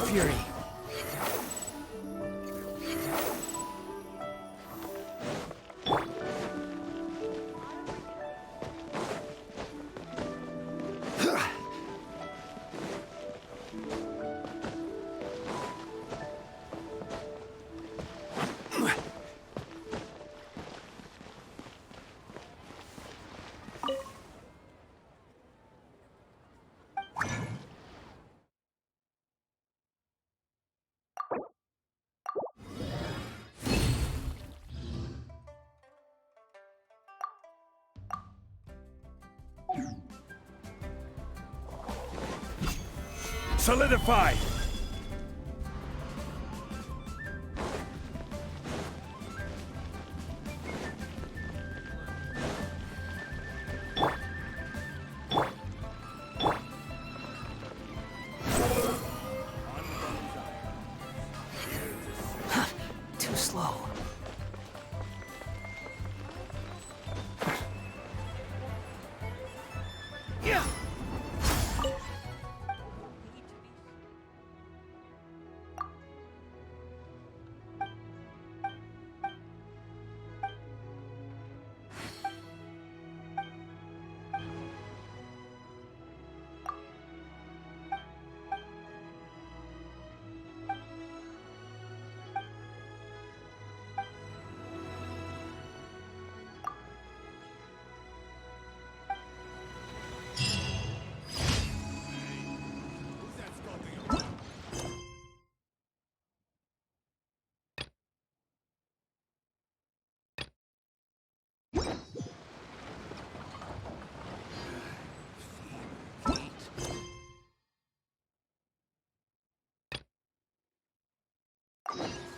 fury. Solidified! Too slow. Yeah!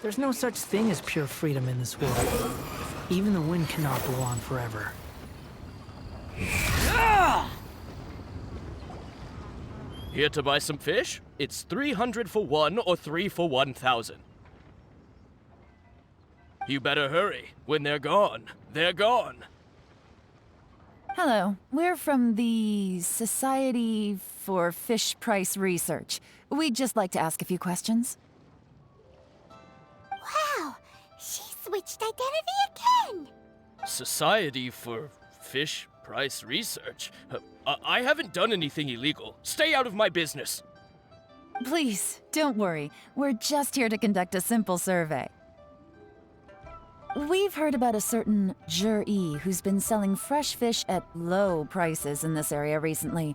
There's no such thing as pure freedom in this world. Even the wind cannot blow on forever. Here to buy some fish? It's 300 for one or 3 for 1,000. You better hurry. When they're gone, they're gone. Hello, we're from the Society for Fish Price Research. We'd just like to ask a few questions. Wow, she switched identity again! Society for Fish Price Research? I haven't done anything illegal. Stay out of my business. Please, don't worry. We're just here to conduct a simple survey. We've heard about a certain Jur-E who's been selling fresh fish at low prices in this area recently.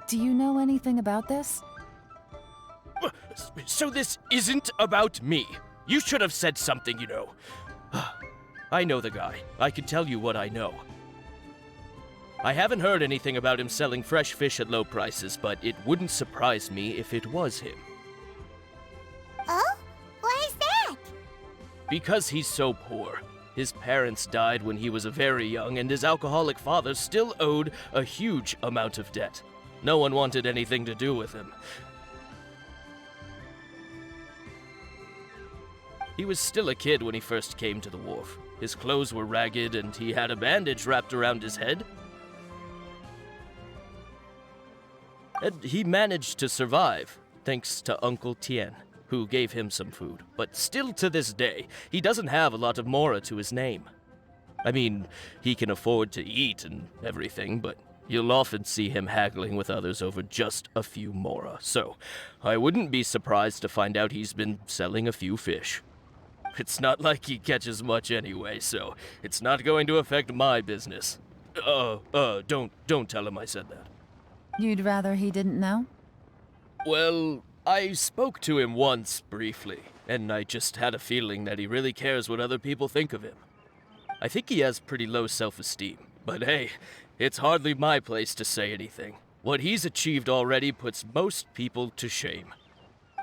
Do you know anything about this? So this isn't about me. You should have said something, you know. I know the guy. I can tell you what I know. I haven't heard anything about him selling fresh fish at low prices, but it wouldn't surprise me if it was him. Oh? Why is that? Because he's so poor. His parents died when he was very young, and his alcoholic father still owed a huge amount of debt. No one wanted anything to do with him. He was still a kid when he first came to the wharf. His clothes were ragged, and he had a bandage wrapped around his head. And he managed to survive, thanks to Uncle Tien, who gave him some food. But still to this day, he doesn't have a lot of mora to his name. I mean, he can afford to eat and everything, but you'll often see him haggling with others over just a few mora. So, I wouldn't be surprised to find out he's been selling a few fish. It's not like he catches much anyway, so it's not going to affect my business. Don't tell him I said that. You'd rather he didn't know? Well, I spoke to him once, briefly, and I just had a feeling that he really cares what other people think of him. I think he has pretty low self-esteem, but hey, it's hardly my place to say anything. What he's achieved already puts most people to shame.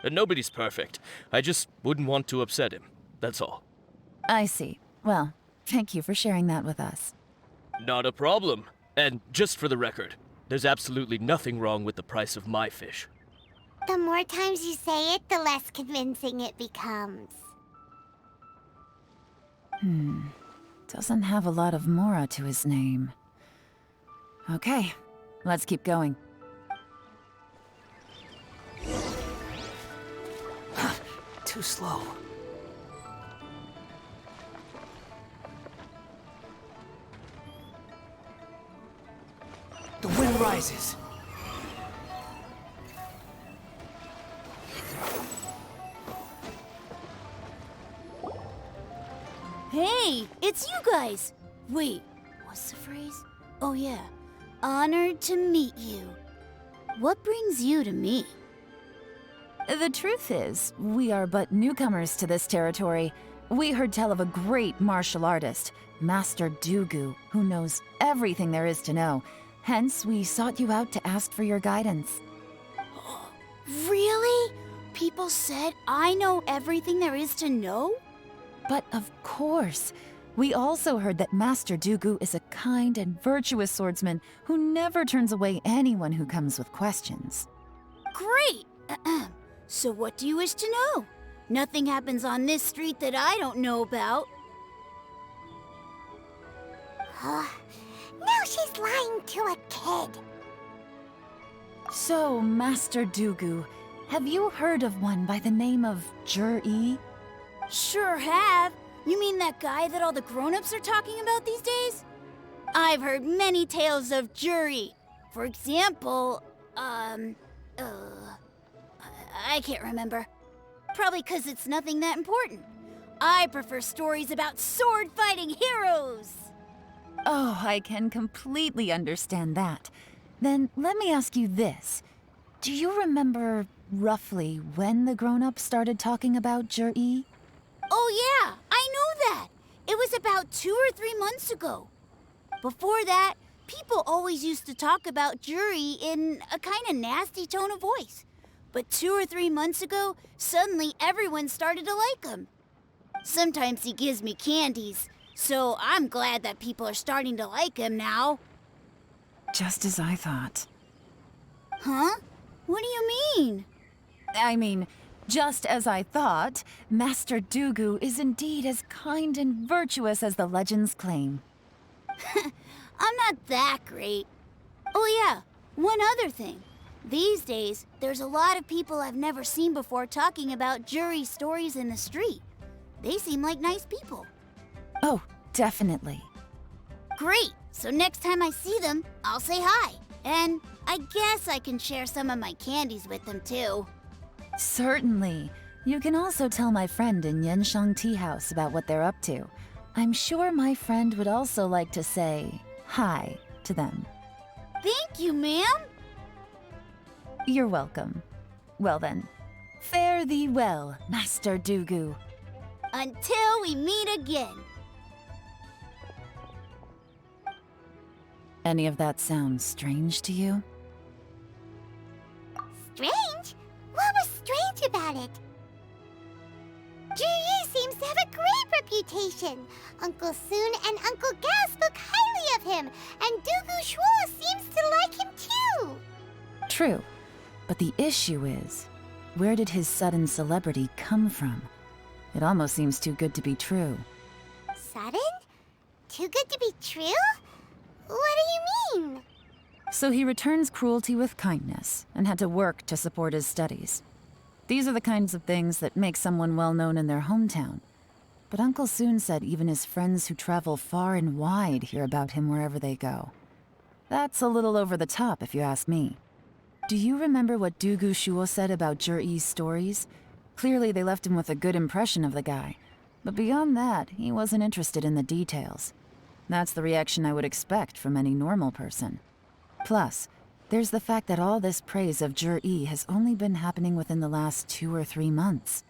And nobody's perfect. I just wouldn't want to upset him, that's all. I see. Well, thank you for sharing that with us. Not a problem. And just for the record, there's absolutely nothing wrong with the price of my fish. The more times you say it, the less convincing it becomes. Doesn't have a lot of mora to his name. Okay, let's keep going. too slow. The wind rises. Hey, it's you guys! Wait, what's the phrase? Oh yeah, honored to meet you. What brings you to me? The truth is, we are but newcomers to this territory. We heard tell of a great martial artist, Master Dugu, who knows everything there is to know. Hence, we sought you out to ask for your guidance. Really? People said I know everything there is to know? But of course, we also heard that Master Dugu is a kind and virtuous swordsman who never turns away anyone who comes with questions. Great! So what do you wish to know? Nothing happens on this street that I don't know about. Now she's lying to a kid. So, Master Dugu, have you heard of one by the name of Jur-E? Sure have. You mean that guy that all the grown-ups are talking about these days? I've heard many tales of jury. For example, I can't remember. Probably 'cause it's nothing that important. I prefer stories about sword-fighting heroes. Oh, I can completely understand that. Then let me ask you this. Do you remember roughly when the grown-ups started talking about Jur-E? Oh yeah, I know that. It was about 2 or 3 months ago. Before that, people always used to talk about jury in a kind of nasty tone of voice. But 2 or 3 months ago, suddenly everyone started to like him. Sometimes he gives me candies, so I'm glad that people are starting to like him now. Just as I thought. Huh? What do you mean? I mean, just as I thought, Master Dugu is indeed as kind and virtuous as the legends claim. I'm not that great. Oh yeah, one other thing. These days, there's a lot of people I've never seen before talking about jury stories in the street. They seem like nice people. Oh, definitely. Great! So next time I see them, I'll say hi. And I guess I can share some of my candies with them too. Certainly. You can also tell my friend in Genshin Tea House about what they're up to. I'm sure my friend would also like to say hi to them. Thank you, ma'am! You're welcome. Well then, fare thee well, Master Dugu. Until we meet again. Any of that sound strange to you? Strange? What was strange about it? Jur-E seems to have a great reputation. Uncle Soon and Uncle Gao spoke highly of him, and Dugu Shuo seems to like him too. True. But the issue is, where did his sudden celebrity come from? It almost seems too good to be true. Sudden? Too good to be true? What do you mean? So he returns cruelty with kindness and had to work to support his studies. These are the kinds of things that make someone well known in their hometown. But Uncle Soon said even his friends who travel far and wide hear about him wherever they go. That's a little over the top, if you ask me. Do you remember what Dugu Shuo said about Jur-E's stories? Clearly they left him with a good impression of the guy. But beyond that, he wasn't interested in the details. That's the reaction I would expect from any normal person. Plus, there's the fact that all this praise of Jur-E has only been happening within the last 2 or 3 months.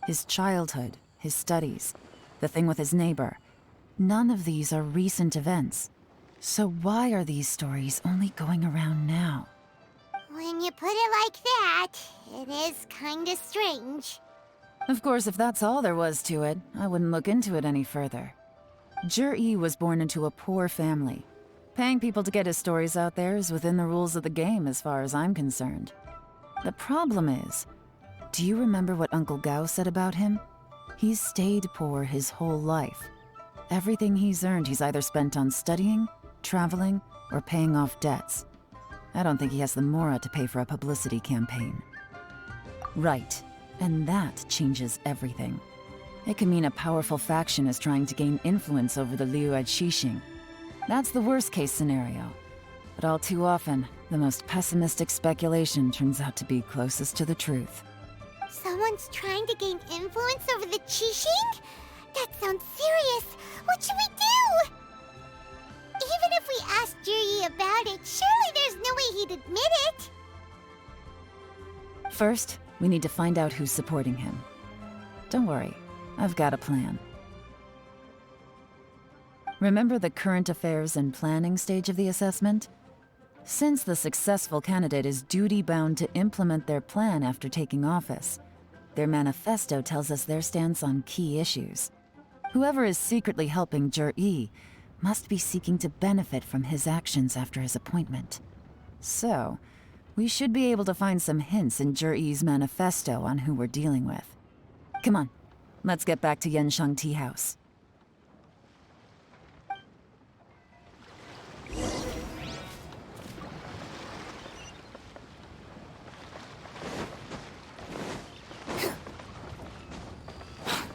His childhood, his studies, the thing with his neighbor, none of these are recent events. So why are these stories only going around now? When you put it like that, it is kinda strange. Of course, if that's all there was to it, I wouldn't look into it any further. Jur-E was born into a poor family. Paying people to get his stories out there is within the rules of the game as far as I'm concerned. The problem is, do you remember what Uncle Gao said about him? He's stayed poor his whole life. Everything he's earned he's either spent on studying, traveling, or paying off debts. I don't think he has the mora to pay for a publicity campaign. Right. And that changes everything. It can mean a powerful faction is trying to gain influence over the Liu at Xixing. That's the worst-case scenario. But all too often, the most pessimistic speculation turns out to be closest to the truth. Someone's trying to gain influence over the Qixing? That sounds serious. What should we do? Even if we asked Juri about it, surely there's no way he'd admit it. First, we need to find out who's supporting him. Don't worry, I've got a plan. Remember the current affairs and planning stage of the assessment? Since the successful candidate is duty-bound to implement their plan after taking office, their manifesto tells us their stance on key issues. Whoever is secretly helping Jur-E must be seeking to benefit from his actions after his appointment. So, we should be able to find some hints in Jur-E's manifesto on who we're dealing with. Come on, let's get back to Yanshang Tea House.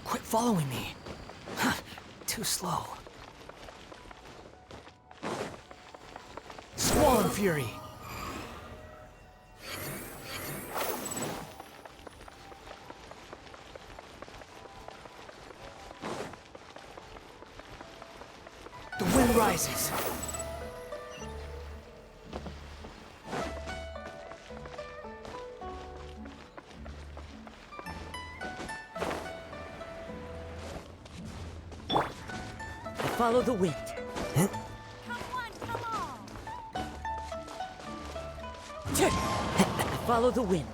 Quit following me. Too slow. Swollen Fury. The wind rises. Follow the wind. Come on! Follow the wind.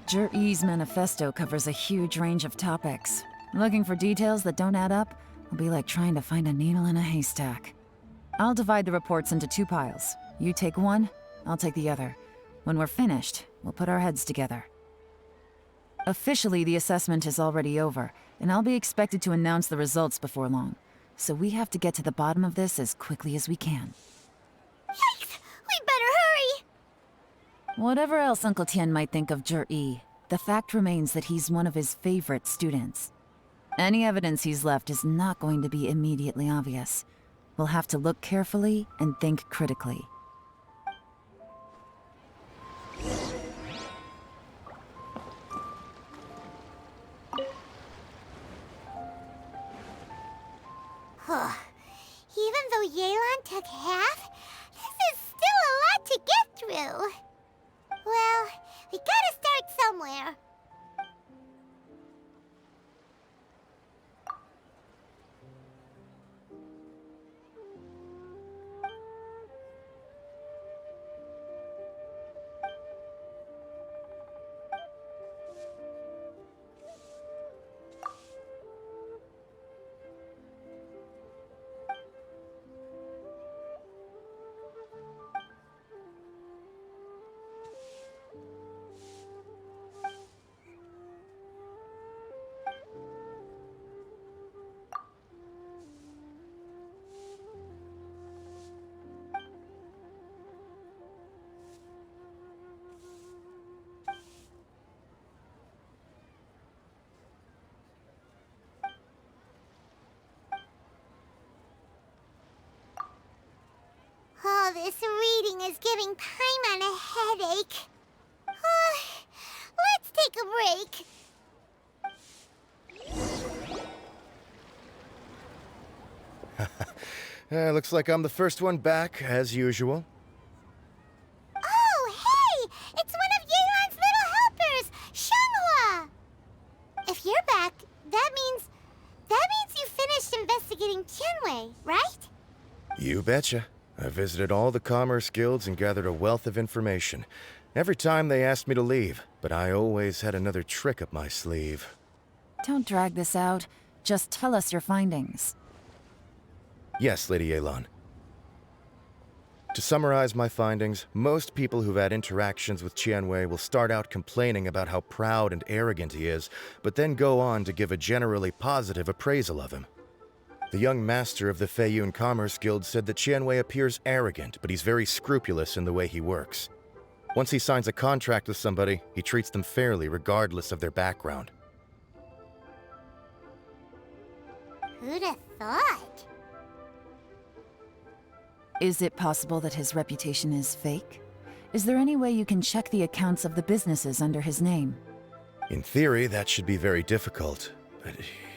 Jur-E's manifesto covers a huge range of topics. Looking for details that don't add up will be like trying to find a needle in a haystack. I'll divide the reports into 2 piles. You take one, I'll take the other. When we're finished, we'll put our heads together. Officially, the assessment is already over, and I'll be expected to announce the results before long. So we have to get to the bottom of this as quickly as we can. Yikes! We better hurry! Whatever else Uncle Tian might think of Jur-E, the fact remains that he's one of his favorite students. Any evidence he's left is not going to be immediately obvious. We'll have to look carefully and think critically. Even though Yelan took half, this is still a lot to get through. Well, we gotta start somewhere. All this reading is giving Paimon a headache. Let's take a break. Looks like I'm the first one back, as usual. Oh, hey! It's one of Yelan's little helpers, Shanghua! If you're back, that means you finished investigating Tianwei, right? You betcha. I visited all the commerce guilds and gathered a wealth of information. Every time they asked me to leave, but I always had another trick up my sleeve. Don't drag this out. Just tell us your findings. Yes, Lady Yelan. To summarize my findings, most people who've had interactions with Tianwei will start out complaining about how proud and arrogant he is, but then go on to give a generally positive appraisal of him. The young master of the Feiyun Commerce Guild said that Qianwei appears arrogant, but he's very scrupulous in the way he works. Once he signs a contract with somebody, he treats them fairly regardless of their background. Who'd have thought? Is it possible that his reputation is fake? Is there any way you can check the accounts of the businesses under his name? In theory, that should be very difficult. But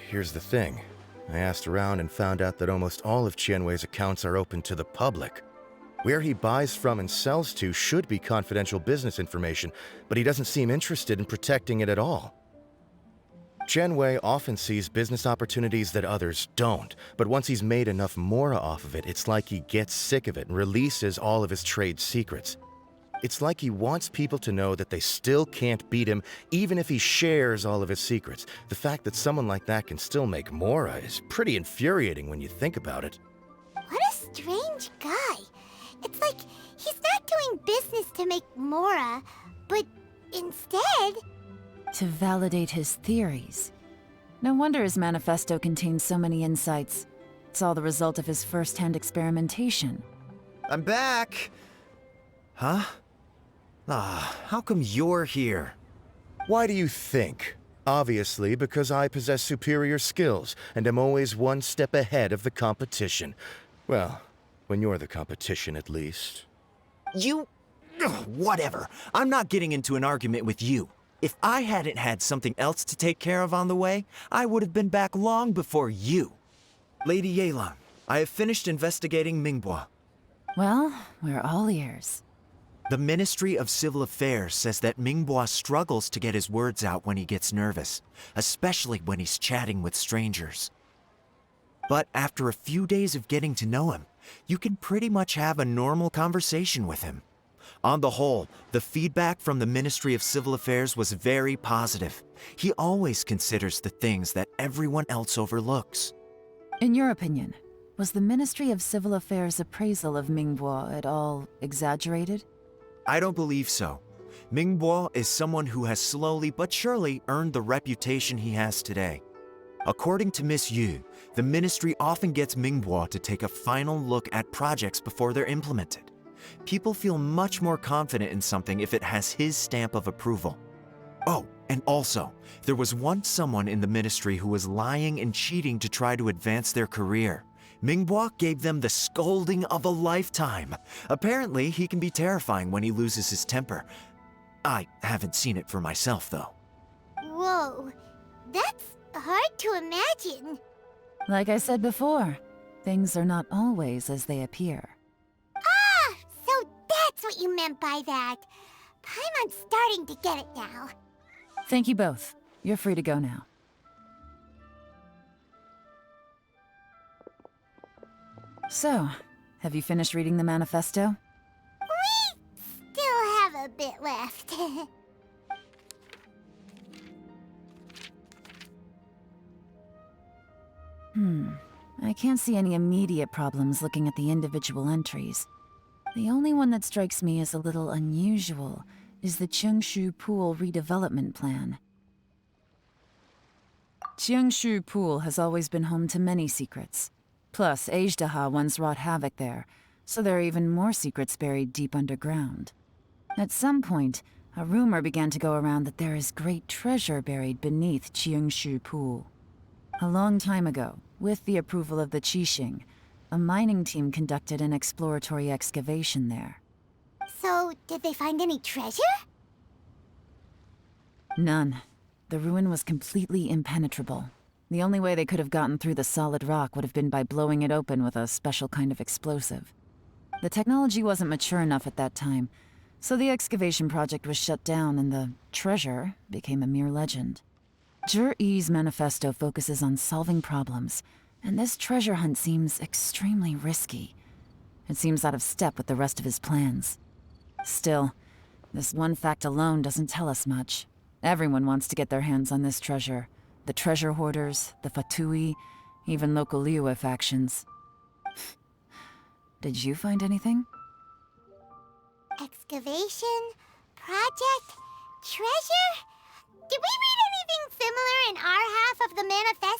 here's the thing. I asked around and found out that almost all of Qianwei's accounts are open to the public. Where he buys from and sells to should be confidential business information, but he doesn't seem interested in protecting it at all. Qianwei often sees business opportunities that others don't, but once he's made enough mora off of it, it's like he gets sick of it and releases all of his trade secrets. It's like he wants people to know that they still can't beat him, even if he shares all of his secrets. The fact that someone like that can still make mora is pretty infuriating when you think about it. What a strange guy. It's like he's not doing business to make mora, but instead... To validate his theories. No wonder his manifesto contains so many insights. It's all the result of his first-hand experimentation. I'm back! Huh? How come you're here? Why do you think? Obviously, because I possess superior skills and am always one step ahead of the competition. Well, when you're the competition, at least. You... Ugh, whatever. I'm not getting into an argument with you. If I hadn't had something else to take care of on the way, I would have been back long before you. Lady Yelan, I have finished investigating Mingbois. Well, we're all ears. The Ministry of Civil Affairs says that Mingbois struggles to get his words out when he gets nervous, especially when he's chatting with strangers. But after a few days of getting to know him, you can pretty much have a normal conversation with him. On the whole, the feedback from the Ministry of Civil Affairs was very positive. He always considers the things that everyone else overlooks. In your opinion, was the Ministry of Civil Affairs' appraisal of Mingbois at all exaggerated? I don't believe so. Mingbois is someone who has slowly but surely earned the reputation he has today. According to Miss Yu, the ministry often gets Mingbois to take a final look at projects before they're implemented. People feel much more confident in something if it has his stamp of approval. Oh, and also, there was once someone in the ministry who was lying and cheating to try to advance their career. Mingbois gave them the scolding of a lifetime. Apparently, he can be terrifying when he loses his temper. I haven't seen it for myself, though. Whoa, that's hard to imagine. Like I said before, things are not always as they appear. Ah, so that's what you meant by that. Paimon's starting to get it now. Thank you both. You're free to go now. So, have you finished reading the manifesto? We still have a bit left. I can't see any immediate problems looking at the individual entries. The only one that strikes me as a little unusual is the Cheungshu Pool redevelopment plan. Cheungshu Pool has always been home to many secrets. Plus, Ajdaha once wrought havoc there, so there are even more secrets buried deep underground. At some point, a rumor began to go around that there is great treasure buried beneath Cheungshu Pool. A long time ago, with the approval of the Qixing, a mining team conducted an exploratory excavation there. So, did they find any treasure? None. The ruin was completely impenetrable. The only way they could have gotten through the solid rock would have been by blowing it open with a special kind of explosive. The technology wasn't mature enough at that time, so the excavation project was shut down and the treasure became a mere legend. Zhi-Yi's manifesto focuses on solving problems, and this treasure hunt seems extremely risky. It seems out of step with the rest of his plans. Still, this one fact alone doesn't tell us much. Everyone wants to get their hands on this treasure. The treasure hoarders, the Fatui, even local Liyue factions. Did you find anything? Excavation? Project? Treasure? Did we read anything similar in our half of the manifesto?